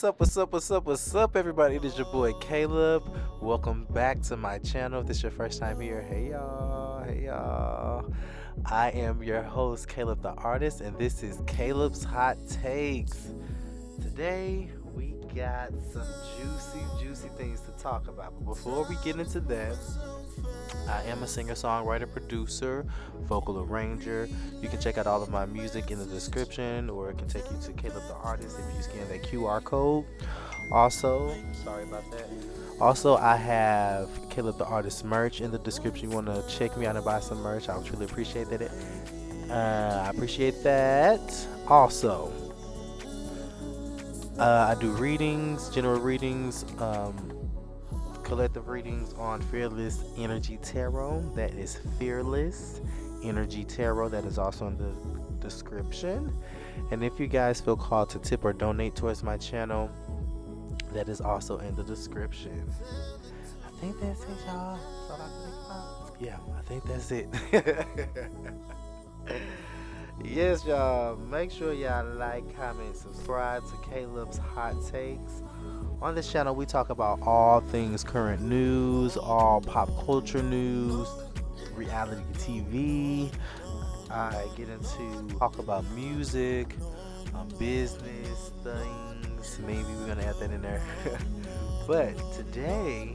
What's up, everybody? It is your boy Caleb. Welcome back to my channel. If this is your first time here, hey y'all. I am your host, Caleb the Artist, and this is Caleb's Hot Takes. Today, we got some juicy things to talk about. But before we get into that, I am a singer, songwriter, producer, vocal arranger. You can check out all of my music in the description, or it can take you to Caleb the Artist if you scan that QR code. Also, sorry about that. Also, I have Caleb the Artist merch in the description. You want to check me out and buy some merch? I would truly appreciate that. I appreciate that. Also, I do readings, general readings. Collective readings on Fearless Energy Tarot. That is Fearless Energy Tarot. That is also in the description. And if you guys feel called to tip or donate towards my channel, that is also in the description. I think that's it, y'all. That's all I can think about. Yeah, I think that's it. Yes, y'all. Make sure y'all like, comment, subscribe to Caleb's Hot Takes. On this channel, we talk about all things current news, all pop culture news, reality TV. I get into talk about music, business things. Maybe we're gonna add that in there. But today,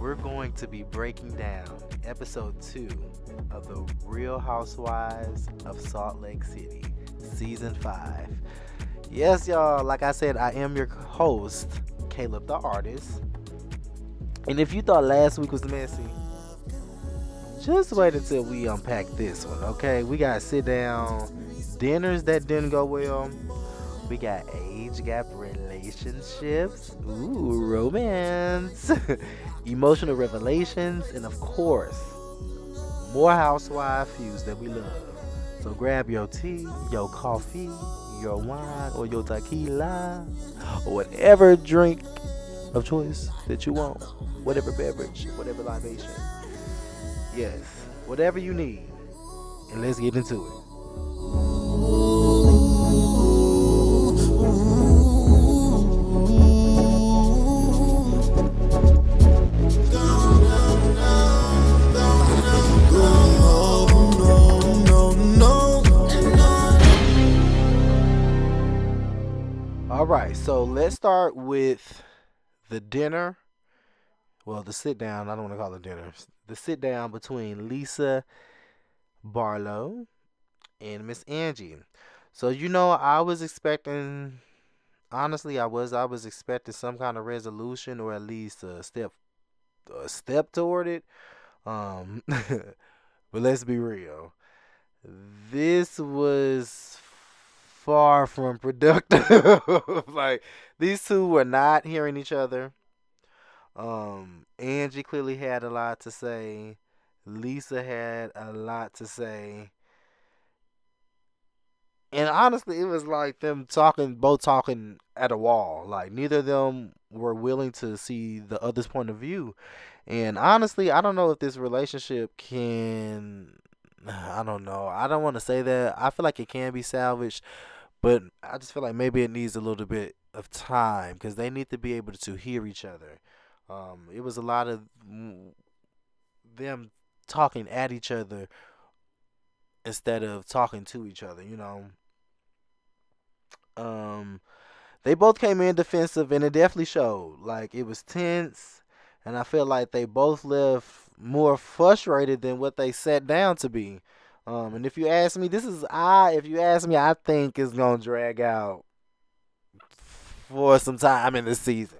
we're going to be breaking down episode 2 of the Real Housewives of Salt Lake City, season 5. Yes, y'all, like I said, I am your host, Caleb the Artist. And if you thought last week was messy, just wait until we unpack this one, okay? We got sit down dinners that didn't go well. We got age gap relationships. Ooh, romance. Emotional revelations. And of course, more housewife feuds that we love. So grab your tea, your coffee, your wine, or your tequila, or whatever drink of choice that you want, whatever beverage, whatever libation. Yes, whatever you need. And let's get into it. All right, so let's start with the dinner. Well, the sit down. I don't want to call it dinner. The sit down between Lisa Barlow and Miss Angie. So I was expecting. Honestly, I was expecting some kind of resolution, or at least a step toward it. But let's be real. This was far from productive. Like, these two were not hearing each other. Angie clearly had a lot to say. Lisa had a lot to say. And honestly, it was like them talking, both talking at a wall. Like, neither of them were willing to see the other's point of view. And honestly, I don't know if this relationship can. I don't know. I don't want to say that. I feel like it can be salvaged, but I just feel like maybe it needs a little bit of time because they need to be able to hear each other. It was a lot of them talking at each other instead of talking to each other. Um, they both came in defensive, and it definitely showed. Like, it was tense, and I feel like they both left more frustrated than what they sat down to be. And if you ask me, if you ask me, I think it's gonna drag out for some time in the season.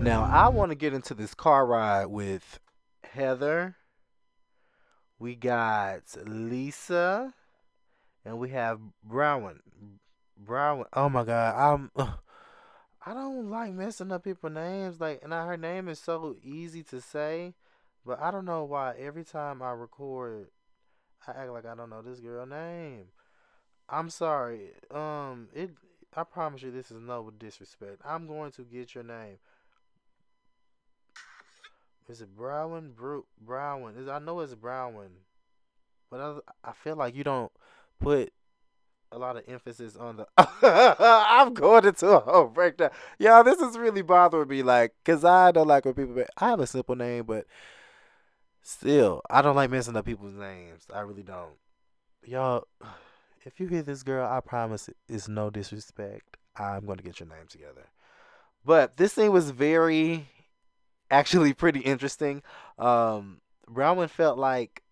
Now, I want to get into this car ride with Heather. We got Lisa, and we have Brown. Brown. Oh my God, I don't like messing up people's names. Like, and her name is so easy to say, but I don't know why every time I record, I act like I don't know this girl name. I'm sorry. It. I promise you, this is no disrespect. I'm going to get your name. Is it Brown? Brown. I know it's Brown, but I feel like you don't put a lot of emphasis on the. I'm going into a whole breakdown. Y'all, this is really bothering me. Like, cause I don't like when people. I have a simple name, but still, I don't like messing up people's names. I really don't. Y'all, if you hear this girl, I promise it's no disrespect. I'm gonna get your name together. But this thing was very, actually, pretty interesting. Um, Brownman felt like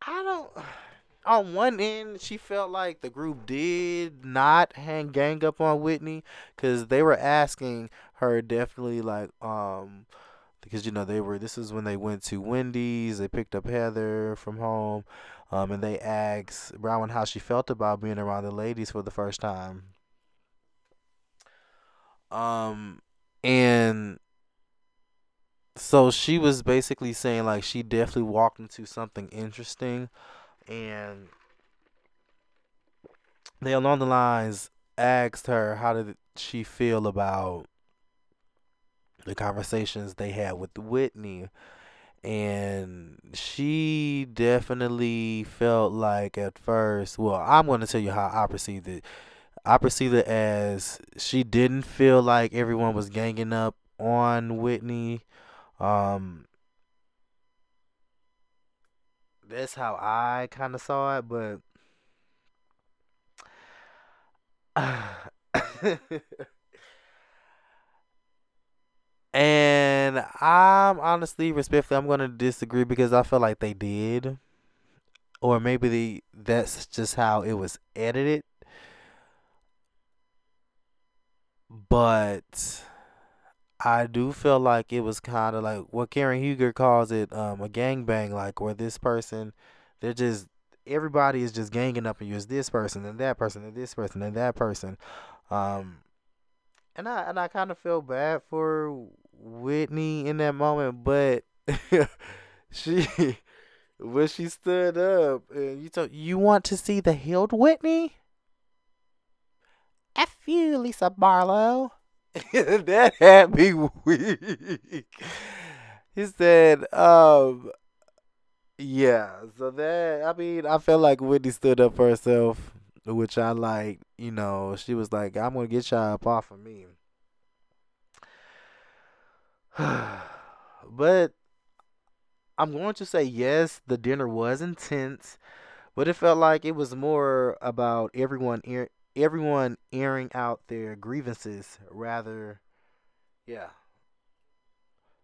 I don't. On one end, she felt like the group did not hang gang up on Whitney because they were asking her definitely like because they were this is when they went to Wendy's, they picked up Heather from home, and they asked Brown how she felt about being around the ladies for the first time. Um, and so she was basically saying like she definitely walked into something interesting, and they along the lines asked her how did she feel about the conversations they had with Whitney, and she definitely felt like at first, well, I'm going to tell you how I perceived it. I perceived it as she didn't feel like everyone was ganging up on Whitney. um that's how I kind of saw it, but and I'm honestly, respectfully, I'm gonna disagree because I feel like they did, or maybe that's just how it was edited. But I do feel like it was kind of like what Karen Huger calls it, a gangbang, like where this person, they're just everybody is just ganging up and use this person and that person and this person and that person. Um, and I kind of feel bad for Whitney in that moment, but she when she stood up and you want to see the healed Whitney? F you, Lisa Barlow. That had me weak. He said, yeah. So that I mean, I felt like Whitney stood up for herself, which I like. She was like, "I'm gonna get y'all up off of me." But I'm going to say yes, the dinner was intense, but it felt like it was more about everyone airing out their grievances yeah,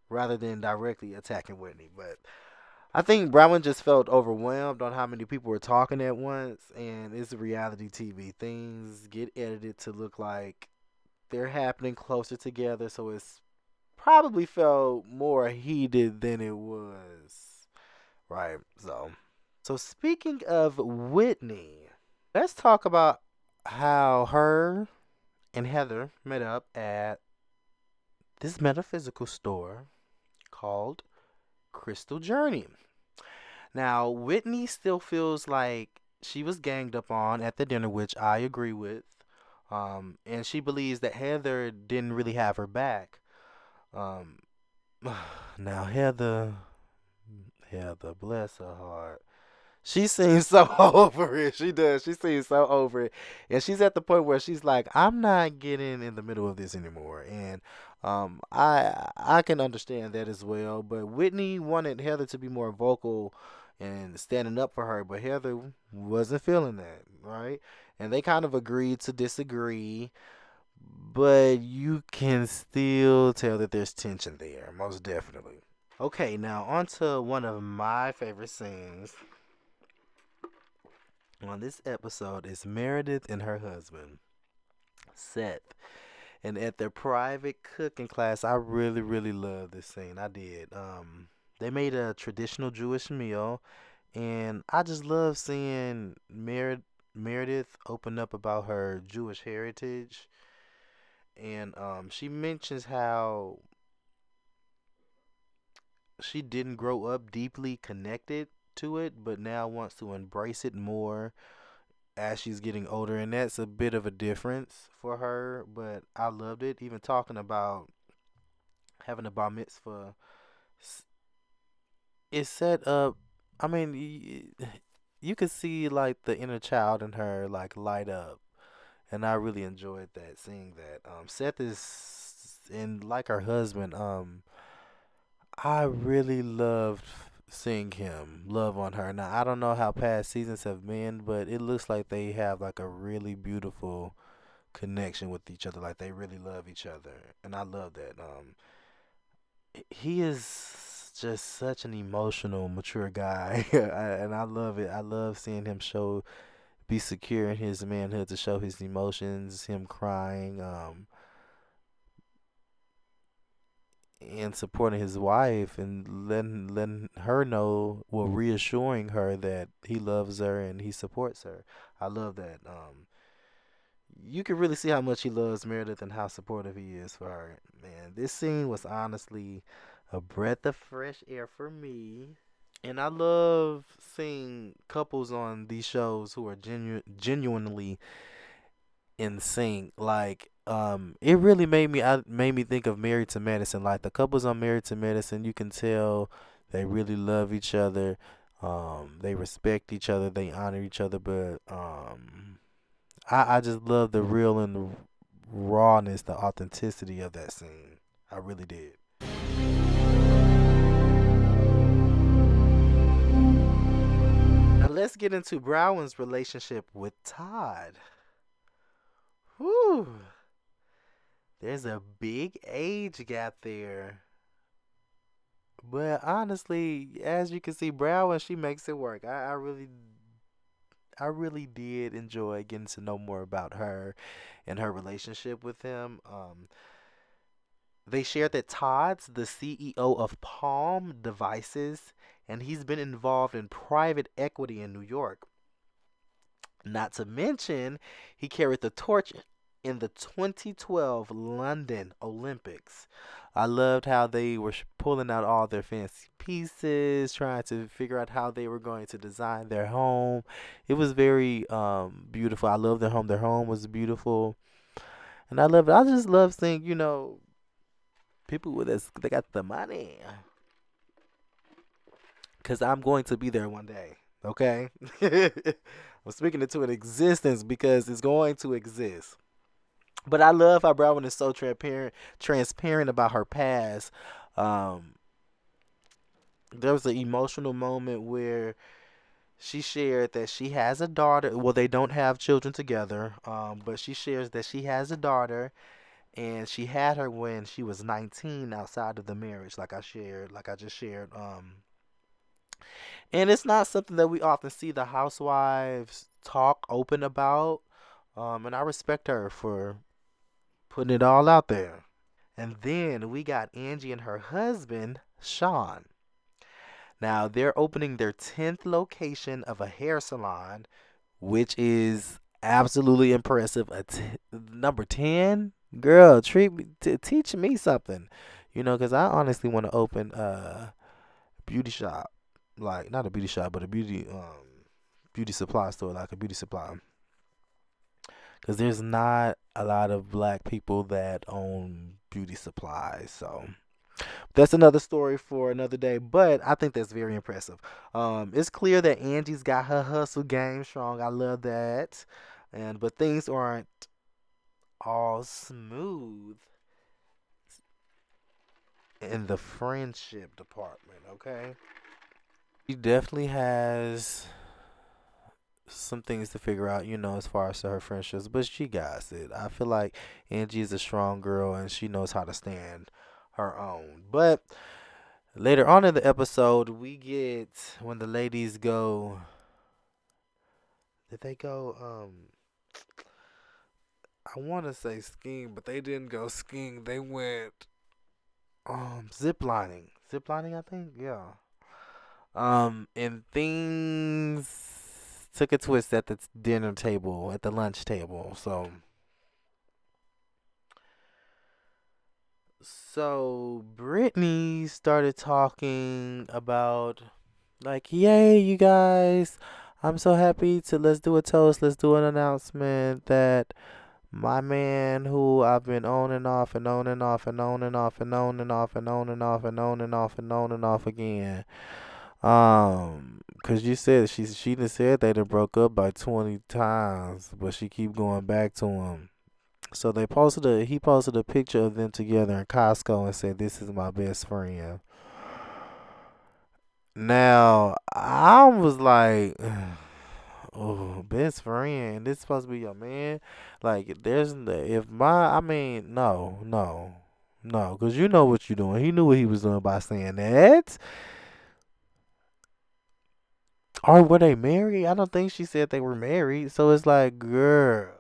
rather than directly attacking Whitney. But I think Brown just felt overwhelmed on how many people were talking at once, and it's reality TV. Things get edited to look like they're happening closer together, so it's probably felt more heated than it was. Right. So speaking of Whitney, let's talk about how her and Heather met up at this metaphysical store called Crystal Journey. Now, Whitney still feels like she was ganged up on at the dinner, which I agree with. And she believes that Heather didn't really have her back. Um, now Heather, bless her heart. She seems so over it. She does. She seems so over it. And she's at the point where she's like, I'm not getting in the middle of this anymore. And I can understand that as well. But Whitney wanted Heather to be more vocal and standing up for her, but Heather wasn't feeling that, right? And they kind of agreed to disagree, but you can still tell that there's tension there, most definitely. Okay, now on to one of my favorite scenes on this episode is Meredith and her husband, Seth. And at their private cooking class, I really, really love this scene. I did. They made a traditional Jewish meal, and I just love seeing Meredith open up about her Jewish heritage. And she mentions how she didn't grow up deeply connected to it, but now wants to embrace it more as she's getting older, and that's a bit of a difference for her. But I loved it. Even talking about having a bar mitzvah, it's set up. I mean, you could see like the inner child in her like light up, and I really enjoyed that seeing that. Seth is and like her husband. I really loved seeing him love on her. Now I don't know how past seasons have been, but it looks like they have like a really beautiful connection with each other. Like they really love each other, and I love that. He is just such an emotional, mature guy, and I love it. I love seeing him be secure in his manhood to show his emotions, him crying, and supporting his wife and letting her know, well, reassuring her that he loves her and he supports her. I love that. You can really see how much he loves Meredith and how supportive he is for her. Man, this scene was honestly a breath of fresh air for me. And I love seeing couples on these shows who are genuinely in sync. Like, it really made me think of Married to Medicine. Like the couples on Married to Medicine, you can tell they really love each other. They respect each other. They honor each other. But I just love the real and the rawness, the authenticity of that scene. I really did. Now let's get into Brown's relationship with Todd. Whew. There's a big age gap there. But honestly, as you can see, Brown, she makes it work. I really did enjoy getting to know more about her and her relationship with him. They shared that Todd's the CEO of Palm Devices, and he's been involved in private equity in New York. Not to mention, he carried the torch in the 2012 London Olympics. I loved how they were pulling out all their fancy pieces, trying to figure out how they were going to design their home. It was very beautiful. I love their home. Their home was beautiful, and I love it. I just love seeing, people with this. They got the money, cause I'm going to be there one day. Okay, I'm speaking into an existence because it's going to exist. But I love how Brown is so transparent about her past. Um, there was an emotional moment where she shared that she has a daughter. Well, they don't have children together, but she shares that she has a daughter, and she had her when she was 19 outside of the marriage, like I just shared. And it's not something that we often see the housewives talk open about. And I respect her for putting it all out there. And then we got Angie and her husband, Sean. Now they're opening their 10th location of a hair salon, which is absolutely impressive. Number 10? Girl, teach me something. Because I honestly want to open a beauty shop. Like, not a beauty shop, but a beauty supply store, like a beauty supply. Because there's not a lot of black people that own beauty supplies. So that's another story for another day, but I think that's very impressive. It's clear that Angie's got her hustle game strong. I love that. But things aren't all smooth in the friendship department, okay? She definitely has some things to figure out, as far as her friendships, but she got it. I feel like Angie is a strong girl and she knows how to stand her own. But later on in the episode, we get when the ladies go. Did they go? I want to say skiing, but they didn't go skiing. They went zip lining. Zip lining, I think. Yeah. And things took a twist at the dinner table, at the lunch table. So Brittany started talking about like, yay, you guys! I'm so happy to let's do a toast. Let's do an announcement that my man, who I've been on and off and on and off and on and off and on and off and on and off and on and off and on and off again. Cause you said she done said they done broke up by 20 times, but she keep going back to him. So he posted a picture of them together in Costco and said, "This is my best friend." Now I was like, "Oh, best friend. This supposed to be your man." Like, if my, I mean, no, cause you know what you're doing. He knew what he was doing by saying that. Or were they married? I don't think she said they were married. So it's like, girl.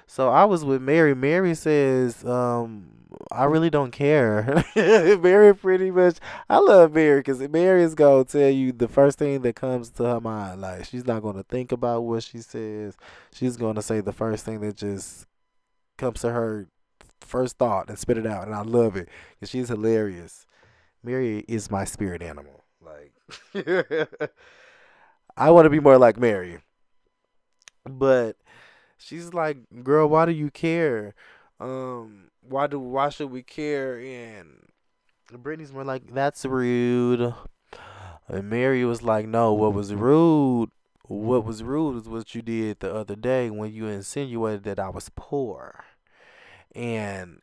So I was with Mary. Mary says, I really don't care. Mary pretty much, I love Mary because Mary is going to tell you the first thing that comes to her mind. Like, she's not going to think about what she says. She's going to say the first thing that just comes to her first thought and spit it out. And I love it because she's hilarious. Mary is my spirit animal. Like, I want to be more like Mary. But she's like, girl, why do you care? Why should we care? And Brittany's more like, that's rude. And Mary was like, no, what was rude is what you did the other day when you insinuated that I was poor. And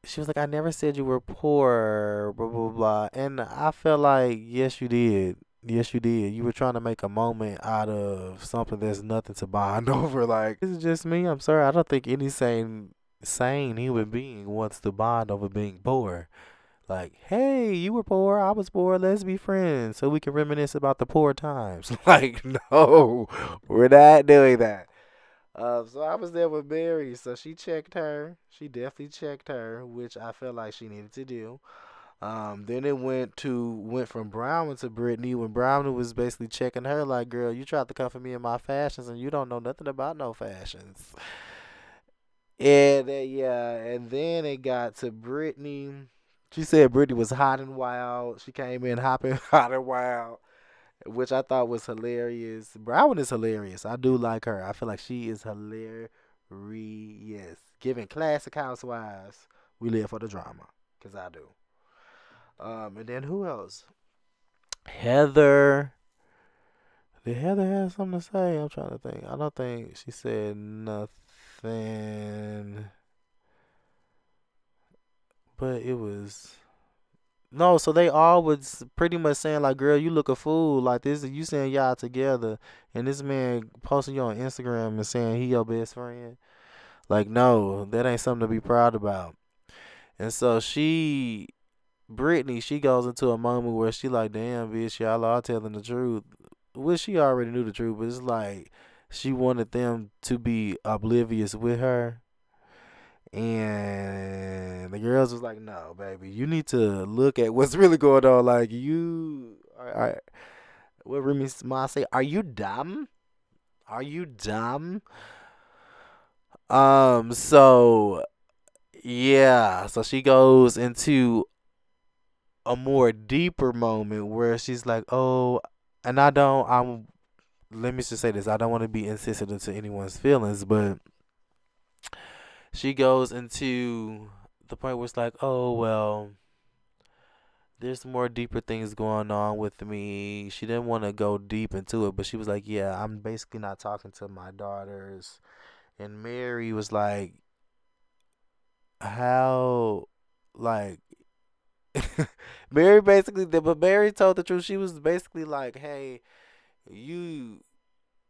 she was like, I never said you were poor, blah, blah, blah. And I felt like, yes, you did. Yes, you did. You were trying to make a moment out of something that's nothing to bond over. Like, this is just me. I'm sorry. I don't think any sane human being wants to bond over being poor. Like, hey, you were poor, I was poor, let's be friends so we can reminisce about the poor times. Like, no, we're not doing that. So I was there with Mary, so she checked her. She definitely checked her, which I felt like she needed to do. Then it went from Brown to Brittany when Brown was basically checking her like, girl, you tried to come for me in my fashions and you don't know nothing about no fashions. And yeah, and then it got to Brittany. She said Brittany was hot and wild. She came in hopping hot and wild, which I thought was hilarious. Brown is hilarious. I do like her. I feel like she is hilarious. Giving classic housewives. We live for the drama, cause I do. And then who else? Heather. Did Heather have something to say? I'm trying to think. I don't think she said nothing, but it was. No, so they all was pretty much saying like, "Girl, you look a fool." Like this, you saying y'all together, and this man posting you on Instagram and saying he your best friend. Like, no, that ain't something to be proud about. And so Brittany, she goes into a moment where she like, "Damn, bitch, y'all are telling the truth." Which she already knew the truth, but it's like she wanted them to be oblivious with her. And the girls was like, "No, baby, you need to look at what's really going on. Like, what Remy Ma say? Are you dumb? Are you dumb?" So yeah, so she goes into a more deeper moment where she's like, "Oh," and I don't. Let me just say this: I don't want to be insensitive to anyone's feelings, but she goes into the point where it's like, "Oh well." There's more deeper things going on with me. She didn't want to go deep into it, but she was like, "Yeah, I'm basically not talking to my daughters." And Mary was like, "How?" Like, Mary basically, but Mary told the truth. She was basically like, "Hey, you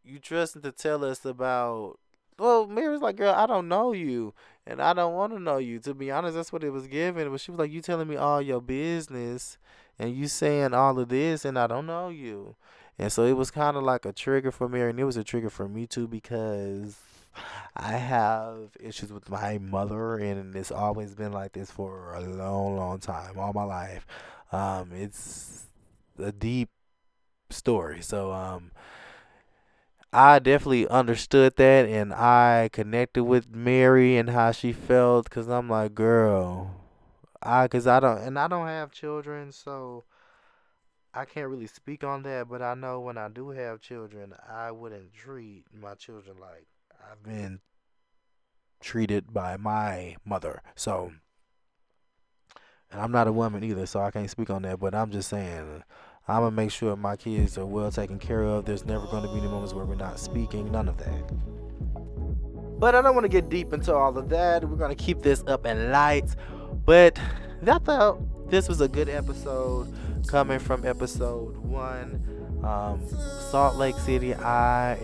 you trusting to tell us about." Well, Mary's like, girl, I don't know you, and I don't want to know you. To be honest, that's what it was given. But she was like, you telling me all your business, and you saying all of this, and I don't know you. And so it was kind of like a trigger for Mary, and it was a trigger for me too because I have issues with my mother, and it's always been like this for a long, long time, all my life. It's a deep story. So I definitely understood that and I connected with Mary and how she felt cuz I'm like, girl, I don't have children, so I can't really speak on that, but I know when I do have children, I wouldn't treat my children like I've been treated by my mother. So, And I'm not a woman either, so I can't speak on that. But I'm just saying, I'm gonna make sure my kids are well taken care of. There's never going to be any moments where we're not speaking. None of that. But I don't want to get deep into all of that. We're gonna keep this up and light. But I thought this was a good episode, coming from episode 1. Salt Lake City. I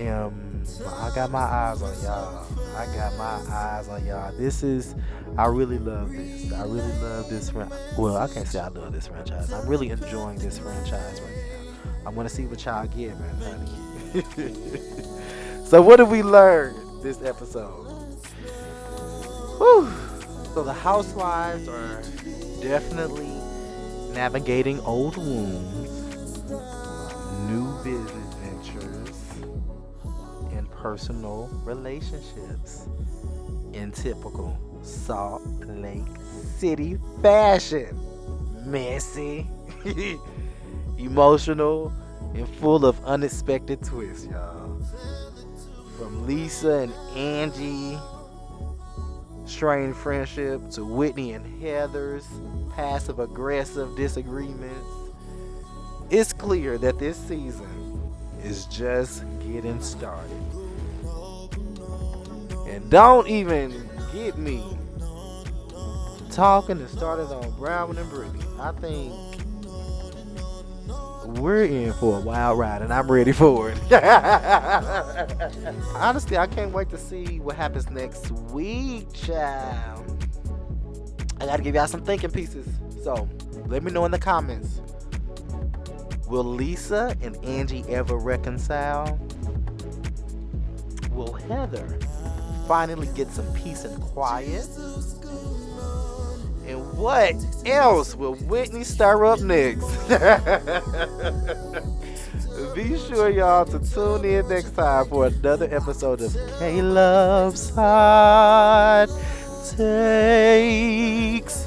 got my eyes on y'all. I got my eyes on y'all. I really love this. I really love this. Well, I can't say I love this franchise. I'm really enjoying this franchise right now. I want to see what y'all give, man, honey. So, what did we learn this episode? Whew. So, the housewives are definitely navigating old wounds, new business ventures, and personal relationships in typical Salt Lake City fashion. Messy, emotional, and full of unexpected twists, y'all. From Lisa and Angie strained friendship to Whitney and Heather's passive aggressive disagreements, it's clear that this season is just getting started. And don't even get me talking and started on Brown and Brittany. I think we're in for a wild ride, and I'm ready for it. Honestly, I can't wait to see what happens next week, child. I gotta give y'all some thinking pieces. So, let me know in the comments. Will Lisa and Angie ever reconcile? Will Heather finally get some peace and quiet? And what else will Whitney stir up next? Be sure, y'all, to tune in next time for another episode of Caleb's Hot Takes.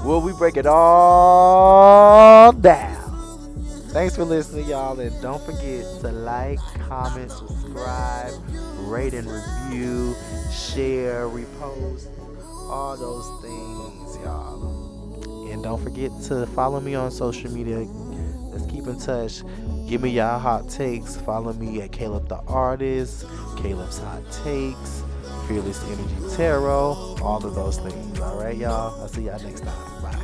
Will we break it all down? Thanks for listening, y'all, and don't forget to like, comment, subscribe, rate and review, share, repost, all those things, y'all. And don't forget to follow me on social media. Let's keep in touch. Give me y'all hot takes. Follow me at Caleb the Artist, Caleb's Hot Takes, Fearless Energy Tarot, all of those things. All right, y'all. I'll see y'all next time. Bye.